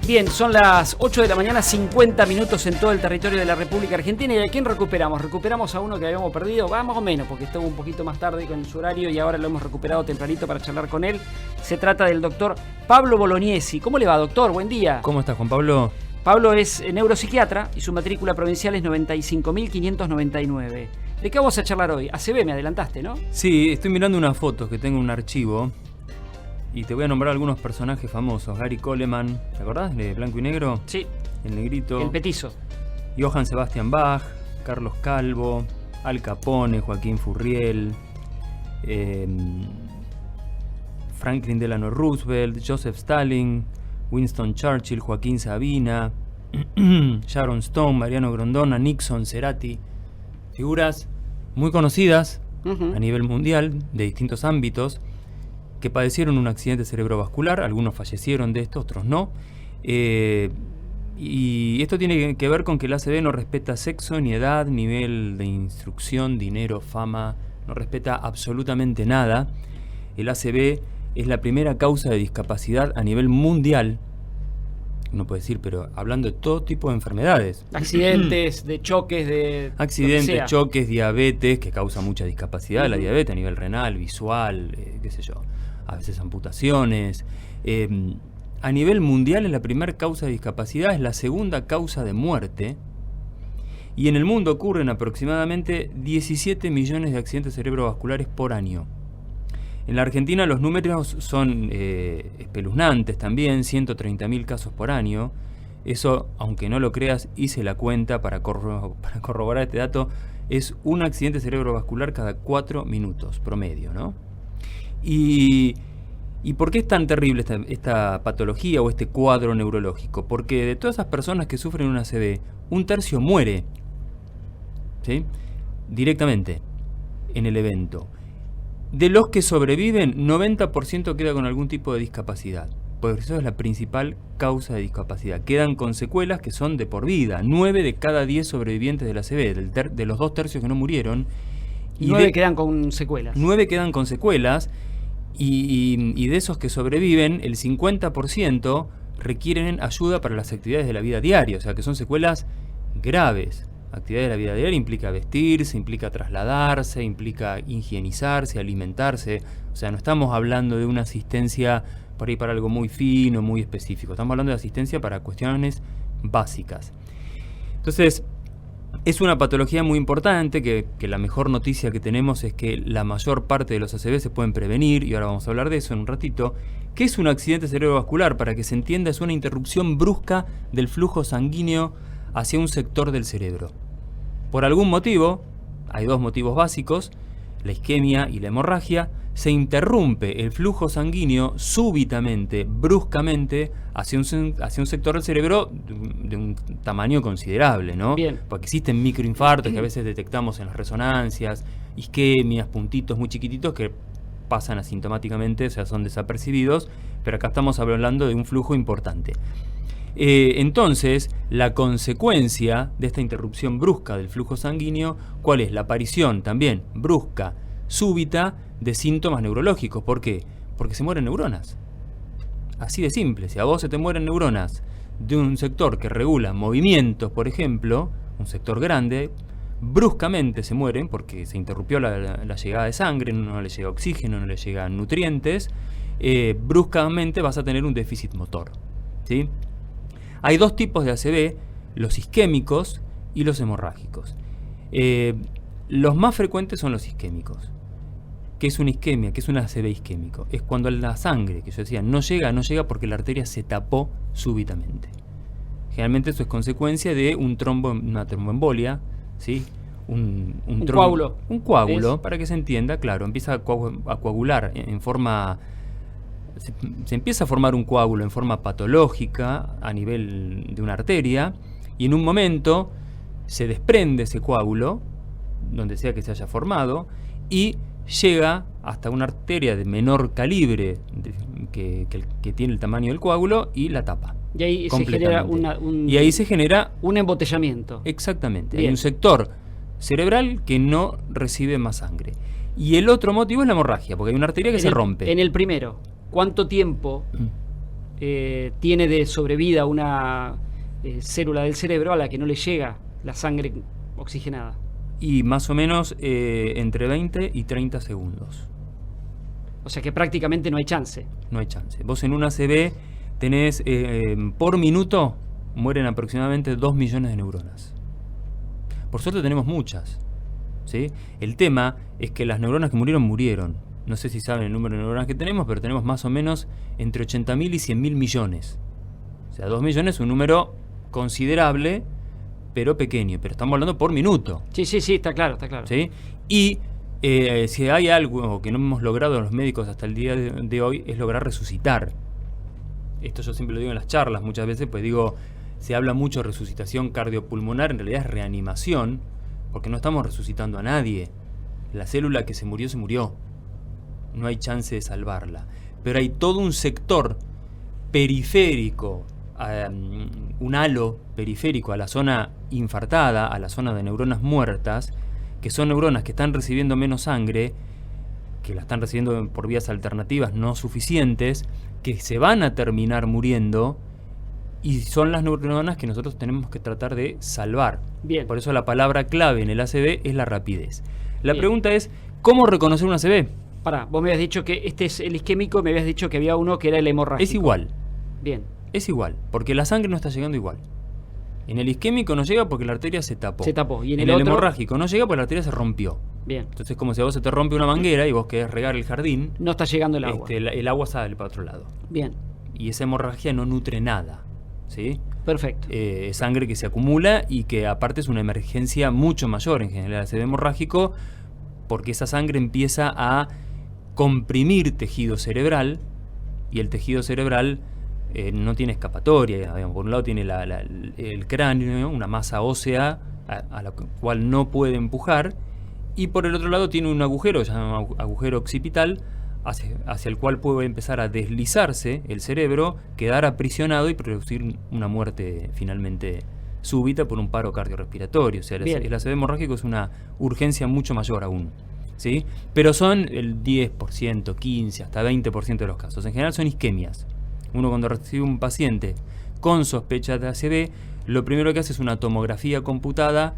Bien, son las 8 de la mañana, 50 minutos en todo el territorio de la República Argentina. ¿Y a quién recuperamos? Recuperamos a uno que habíamos perdido, más o menos, porque estuvo un poquito más tarde con su horario y ahora lo hemos recuperado tempranito para charlar con él. Se trata del doctor Pablo Bolognesi. ¿Cómo le va, doctor? Buen día. ¿Cómo estás, Juan Pablo? Pablo es neuropsiquiatra y su matrícula provincial es 95.599. ¿De qué vamos a charlar hoy? ACV, me adelantaste, ¿no? Sí, estoy mirando unas fotos que tengo en un archivo y te voy a nombrar algunos personajes famosos. Gary Coleman, ¿te acordás de Blanco y Negro? Sí. El negrito. El petizo. Johann Sebastian Bach, Carlos Calvo, Al Capone, Joaquín Furriel, Franklin Delano Roosevelt, Joseph Stalin, Winston Churchill, Joaquín Sabina, Sharon Stone, Mariano Grondona, Nixon, Cerati. Figuras muy conocidas a nivel mundial, de distintos ámbitos, que padecieron un accidente cerebrovascular. Algunos fallecieron de esto, otros no. Y esto tiene que ver con que el ACV no respeta sexo, ni edad, nivel de instrucción, dinero, fama, no respeta absolutamente nada. El ACV es la primera causa de discapacidad a nivel mundial. Uno puede decir, pero hablando de todo tipo de enfermedades. Accidentes, de choques, de... Accidentes, choques, diabetes, que causa mucha discapacidad, la diabetes a nivel renal, visual, qué sé yo, a veces amputaciones. A nivel mundial es la primera causa de discapacidad, es la segunda causa de muerte. Y en el mundo ocurren aproximadamente 17 millones de accidentes cerebrovasculares por año. En la Argentina los números son espeluznantes también, 130.000 casos por año. Eso, aunque no lo creas, hice la cuenta para corroborar este dato, es un accidente cerebrovascular cada 4 minutos promedio, ¿no? ¿Y por qué es tan terrible esta patología o este cuadro neurológico? Porque de todas esas personas que sufren una ACV, un tercio muere, ¿sí?, directamente en el evento. De los que sobreviven, 90% queda con algún tipo de discapacidad. Por eso es la principal causa de discapacidad. Quedan con secuelas que son de por vida. 9 de cada 10 sobrevivientes de la ACV, de los 2 tercios que no murieron. Y 9 quedan con secuelas. 9 quedan con secuelas. Y de esos que sobreviven, el 50% requieren ayuda para las actividades de la vida diaria. O sea, que son secuelas graves. Actividad de la vida diaria implica vestirse, implica trasladarse, implica higienizarse, alimentarse. O sea, no estamos hablando de una asistencia por ahí para algo muy fino, muy específico. Estamos hablando de asistencia para cuestiones básicas. Entonces, es una patología muy importante que la mejor noticia que tenemos es que la mayor parte de los ACV se pueden prevenir, y ahora vamos a hablar de eso en un ratito. ¿Qué es un accidente cerebrovascular? Para que se entienda, es una interrupción brusca del flujo sanguíneo hacia un sector del cerebro. Por algún motivo, hay 2 motivos básicos, la isquemia y la hemorragia, se interrumpe el flujo sanguíneo súbitamente, bruscamente, hacia un sector del cerebro de un tamaño considerable, ¿no? Bien. Porque existen microinfartos que a veces detectamos en las resonancias, isquemias, puntitos muy chiquititos que pasan asintomáticamente, o sea, son desapercibidos, pero acá estamos hablando de un flujo importante. Entonces, la consecuencia de esta interrupción brusca del flujo sanguíneo, ¿cuál es? La aparición también brusca, súbita, de síntomas neurológicos. ¿Por qué? Porque se mueren neuronas. Así de simple. Si a vos se te mueren neuronas de un sector que regula movimientos, por ejemplo, un sector grande, bruscamente se mueren porque se interrumpió la llegada de sangre, no le llega oxígeno, no le llegan nutrientes, bruscamente vas a tener un déficit motor, ¿sí? Hay 2 tipos de ACV, los isquémicos y los hemorrágicos. Los más frecuentes son los isquémicos. ¿Qué es una isquemia? ¿Qué es un ACV isquémico? Es cuando la sangre, que yo decía, no llega porque la arteria se tapó súbitamente. Generalmente eso es consecuencia de una tromboembolia, ¿sí? Un coágulo. Un coágulo, para que se entienda, claro, empieza a coagular en forma... Se empieza a formar un coágulo en forma patológica a nivel de una arteria, y en un momento se desprende ese coágulo, donde sea que se haya formado, y llega hasta una arteria de menor calibre que tiene el tamaño del coágulo y la tapa. Y ahí se genera un embotellamiento. Exactamente. Bien. Hay un sector cerebral que no recibe más sangre. Y el otro motivo es la hemorragia, porque hay una arteria que se rompe. En el primero, ¿cuánto tiempo tiene de sobrevida una célula del cerebro a la que no le llega la sangre oxigenada? Y más o menos entre 20 y 30 segundos. O sea que prácticamente no hay chance. No hay chance. Vos en una ACV tenés, por minuto, mueren aproximadamente 2 millones de neuronas. Por suerte tenemos muchas, ¿sí? El tema es que las neuronas que murieron. No sé si saben el número de neuronas que tenemos, pero tenemos más o menos entre 80.000 y 100.000 millones. O sea, 2 millones es un número considerable, pero pequeño. Pero estamos hablando por minuto. Sí, está claro. ¿Sí? Y si hay algo que no hemos logrado los médicos hasta el día de hoy, es lograr resucitar. Esto yo siempre lo digo en las charlas muchas veces, pues digo, se habla mucho de resucitación cardiopulmonar, en realidad es reanimación, porque no estamos resucitando a nadie. La célula que se murió. No hay chance de salvarla. Pero hay todo un sector periférico, un halo periférico a la zona infartada, a la zona de neuronas muertas, que son neuronas que están recibiendo menos sangre, que la están recibiendo por vías alternativas no suficientes, que se van a terminar muriendo, y son las neuronas que nosotros tenemos que tratar de salvar. Bien. Por eso la palabra clave en el ACV es la rapidez. La Bien. pregunta es, ¿cómo reconocer un ACV? Pará, vos me habías dicho que este es el isquémico, me habías dicho que había uno que era el hemorrágico. Es igual. Bien. Es igual, porque la sangre no está llegando igual. En el isquémico no llega porque la arteria se tapó. Y en el otro hemorrágico no llega porque la arteria se rompió. Bien. Entonces, como si a vos se te rompe una manguera y vos querés regar el jardín, no está llegando el agua. El agua sale para otro lado. Bien. Y esa hemorragia no nutre nada, ¿sí? Perfecto. Es sangre que se acumula y que aparte es una emergencia mucho mayor en general ese hemorrágico, porque esa sangre empieza a comprimir tejido cerebral, y el tejido cerebral no tiene escapatoria. Digamos, por un lado tiene el cráneo, una masa ósea a la cual no puede empujar, y por el otro lado tiene un agujero, se llama agujero occipital, hacia el cual puede empezar a deslizarse el cerebro, quedar aprisionado y producir una muerte finalmente súbita por un paro cardiorrespiratorio. O sea, el ACV hemorrágico es una urgencia mucho mayor aún, ¿sí? Pero son el 10%, 15%, hasta 20% de los casos. En general son isquemias. Uno cuando recibe un paciente con sospecha de ACV, lo primero que hace es una tomografía computada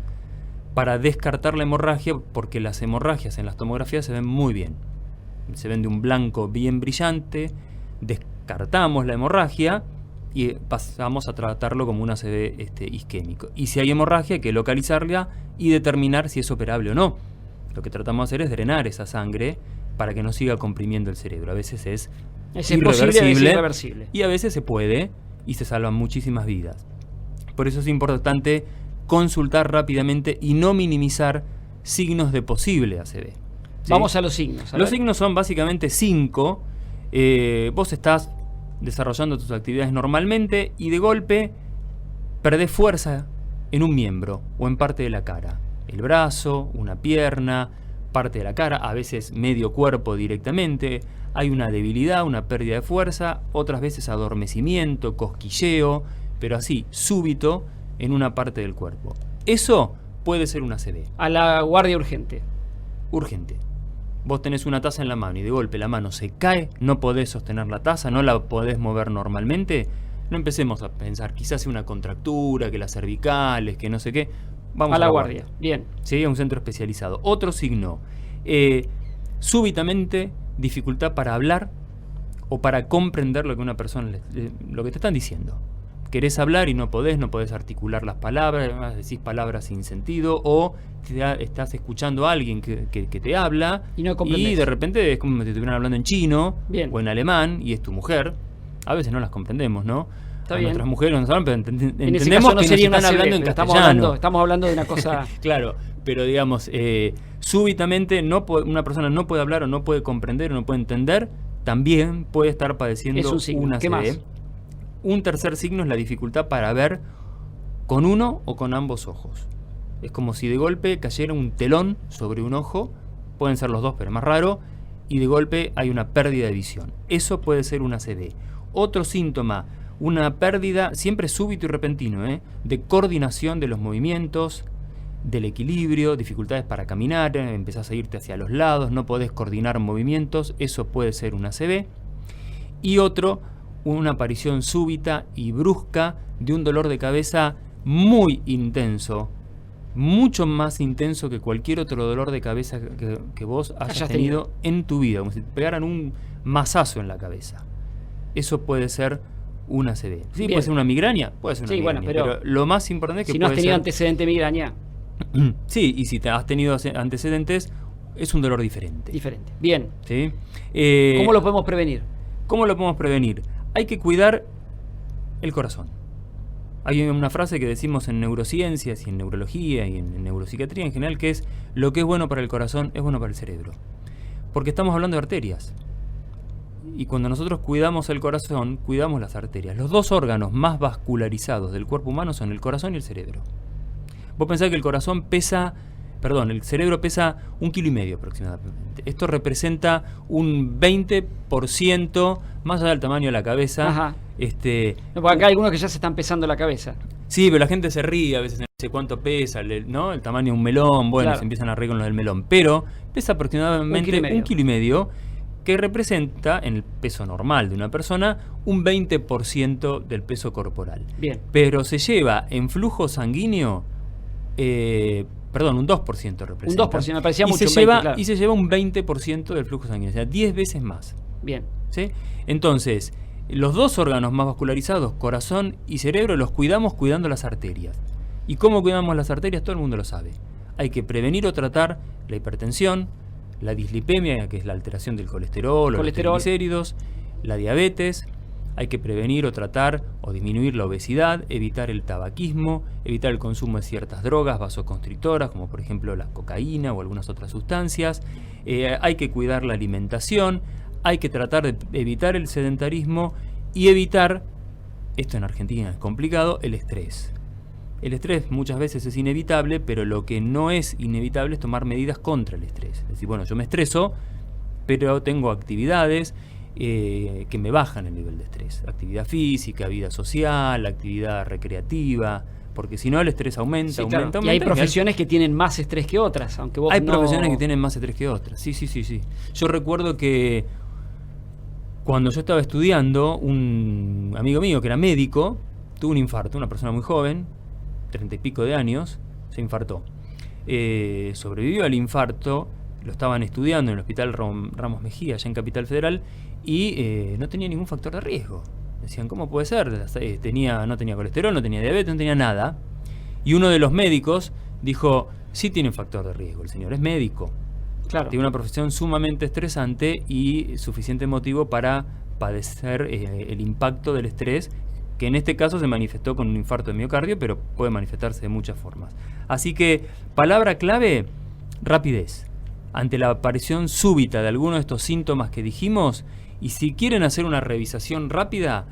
para descartar la hemorragia, porque las hemorragias en las tomografías se ven muy bien. Se ven de un blanco bien brillante, descartamos la hemorragia y pasamos a tratarlo como un ACV isquémico. Y si hay hemorragia hay que localizarla y determinar si es operable o no. Lo que tratamos de hacer es drenar esa sangre para que no siga comprimiendo el cerebro. A veces es irreversible y a veces se puede y se salvan muchísimas vidas. Por eso es importante consultar rápidamente y no minimizar signos de posible ACV. ¿Sí? Vamos a los signos. Los signos son básicamente 5. Vos estás desarrollando tus actividades normalmente y de golpe perdés fuerza en un miembro o en parte de la cara. El brazo, una pierna, parte de la cara, a veces medio cuerpo directamente. Hay una debilidad, una pérdida de fuerza, otras veces adormecimiento, cosquilleo, pero así, súbito, en una parte del cuerpo. Eso puede ser una ACV. A la guardia urgente. Urgente. Vos tenés una taza en la mano y de golpe la mano se cae, no podés sostener la taza, no la podés mover normalmente. No empecemos a pensar, quizás sea una contractura, que las cervicales, que no sé qué. Vamos a la guardia. Bien. Sí, a un centro especializado. Otro signo, súbitamente dificultad para hablar o para comprender lo que una persona, lo que te están diciendo. Querés hablar y no podés articular las palabras, decís palabras sin sentido, o estás escuchando a alguien que te habla y no comprendés. Y de repente es como si te estuvieran hablando en chino. Bien. O en alemán y es tu mujer. A veces no las comprendemos, ¿no? Está bien. Nuestras mujeres nos hablan, pero entendemos en ese caso no que sería nos están hablando en castellano. Estamos hablando de una cosa... Claro, pero digamos, súbitamente una persona no puede hablar o no puede comprender o no puede entender, también puede estar padeciendo una ACV. ¿Qué más? Un tercer signo es la dificultad para ver con uno o con ambos ojos. Es como si de golpe cayera un telón sobre un ojo, pueden ser los dos, pero es más raro, y de golpe hay una pérdida de visión. Eso puede ser una ACV. Otro síntoma, una pérdida, siempre súbito y repentino, de coordinación de los movimientos, del equilibrio, dificultades para caminar, empezás a irte hacia los lados, no podés coordinar movimientos, eso puede ser una ACV. Y otro, una aparición súbita y brusca de un dolor de cabeza muy intenso, mucho más intenso que cualquier otro dolor de cabeza que vos hayas tenido en tu vida, como si te pegaran un mazazo en la cabeza. Eso puede ser una ACV. Sí, puede ser una migraña, puede ser una migraña, bueno, pero lo más importante es que si no has tenido antecedente de migraña. Sí, y si te has tenido antecedentes, es un dolor diferente. Diferente. Bien. ¿Sí? ¿Cómo lo podemos prevenir? ¿Cómo lo podemos prevenir? Hay que cuidar el corazón. Hay una frase que decimos en neurociencias y en neurología y en neuropsiquiatría en general, que es: lo que es bueno para el corazón es bueno para el cerebro. Porque estamos hablando de arterias. Y cuando nosotros cuidamos el corazón, cuidamos las arterias. Los dos órganos más vascularizados del cuerpo humano son el corazón y el cerebro. Vos pensás que el cerebro pesa 1,5 kilos aproximadamente. Esto representa un 20% más allá del tamaño de la cabeza. Ajá. No, porque acá hay algunos que ya se están pesando la cabeza. Sí, pero la gente se ríe a veces, no sé cuánto pesa, ¿no? El tamaño de un melón, bueno, claro, se empiezan a reír con lo del melón. Pero pesa aproximadamente 1,5 kilos, que representa, en el peso normal de una persona, un 20% del peso corporal. Bien. Pero se lleva en flujo sanguíneo, un 2% representa. Un 2%, me parecía mucho. Y se lleva un 20% del flujo sanguíneo, o sea, 10 veces más. Bien. ¿Sí? Entonces, los dos órganos más vascularizados, corazón y cerebro, los cuidamos cuidando las arterias. ¿Y cómo cuidamos las arterias? Todo el mundo lo sabe. Hay que prevenir o tratar la hipertensión, la dislipemia, que es la alteración del colesterol, o los triglicéridos, la diabetes. Hay que prevenir o tratar o disminuir la obesidad, evitar el tabaquismo, evitar el consumo de ciertas drogas vasoconstrictoras, como por ejemplo la cocaína o algunas otras sustancias. Hay que cuidar la alimentación, hay que tratar de evitar el sedentarismo y evitar, esto en Argentina es complicado, el estrés. El estrés muchas veces es inevitable, pero lo que no es inevitable es tomar medidas contra el estrés. Es decir, bueno, yo me estreso, pero tengo actividades que me bajan el nivel de estrés. Actividad física, vida social, actividad recreativa, porque si no el estrés aumenta. Y hay profesiones que tienen más estrés que otras, aunque vos profesiones que tienen más estrés que otras, sí. Yo recuerdo que cuando yo estaba estudiando, un amigo mío que era médico tuvo un infarto, una persona muy joven, 30 y pico de años, se infartó. Sobrevivió al infarto, lo estaban estudiando en el Hospital Ramos Mejía, allá en Capital Federal, y no tenía ningún factor de riesgo. Decían, ¿cómo puede ser? No tenía colesterol, no tenía diabetes, no tenía nada. Y uno de los médicos dijo, sí tiene un factor de riesgo, el señor es médico. Claro. Tiene una profesión sumamente estresante y suficiente motivo para padecer el impacto del estrés, que en este caso se manifestó con un infarto de miocardio, pero puede manifestarse de muchas formas. Así que, palabra clave, rapidez. Ante la aparición súbita de alguno de estos síntomas que dijimos, y si quieren hacer una revisación rápida,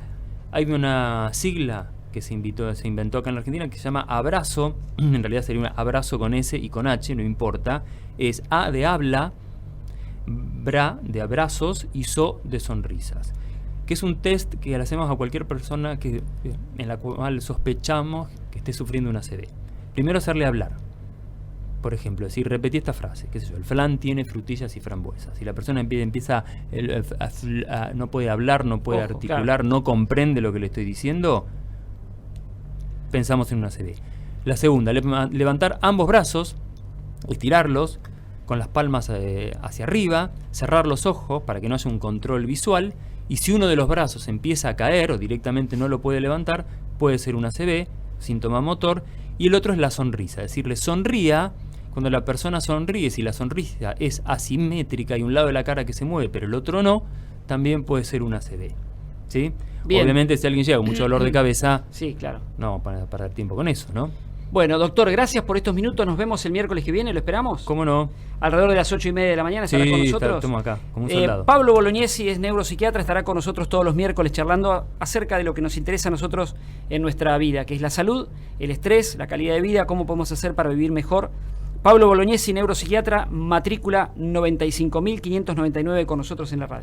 hay una sigla que se inventó acá en la Argentina que se llama abrazo. En realidad sería un abrazo con S y con H, no importa. Es A de habla, BRA de abrazos y SO de sonrisas, que es un test que le hacemos a cualquier persona en la cual sospechamos que esté sufriendo una ACV. Primero hacerle hablar. Por ejemplo, decir, repetí esta frase, qué sé yo, el flan tiene frutillas y frambuesas. Si la persona empieza no puede hablar, no puede articular, claro, no comprende lo que le estoy diciendo, pensamos en una ACV. La segunda, levantar ambos brazos, estirarlos con las palmas hacia arriba, cerrar los ojos para que no haya un control visual, y si uno de los brazos empieza a caer o directamente no lo puede levantar, puede ser una ACV, síntoma motor, y el otro es la sonrisa, decirle sonría. Cuando la persona sonríe, si la sonrisa es asimétrica y un lado de la cara que se mueve pero el otro no, también puede ser una ACV. ¿Sí? Obviamente si alguien llega con mucho dolor de cabeza, sí, claro, no para perder tiempo con eso, ¿no? Bueno, doctor, gracias por estos minutos. Nos vemos el miércoles que viene, ¿lo esperamos? ¿Cómo no? Alrededor de las 8:30 de la mañana estará con nosotros. Estamos acá, como un soldado. Pablo Bolognesi es neuropsiquiatra, estará con nosotros todos los miércoles charlando acerca de lo que nos interesa a nosotros en nuestra vida, que es la salud, el estrés, la calidad de vida, cómo podemos hacer para vivir mejor. Pablo Bolognesi, neuropsiquiatra, matrícula 95.599 con nosotros en la radio.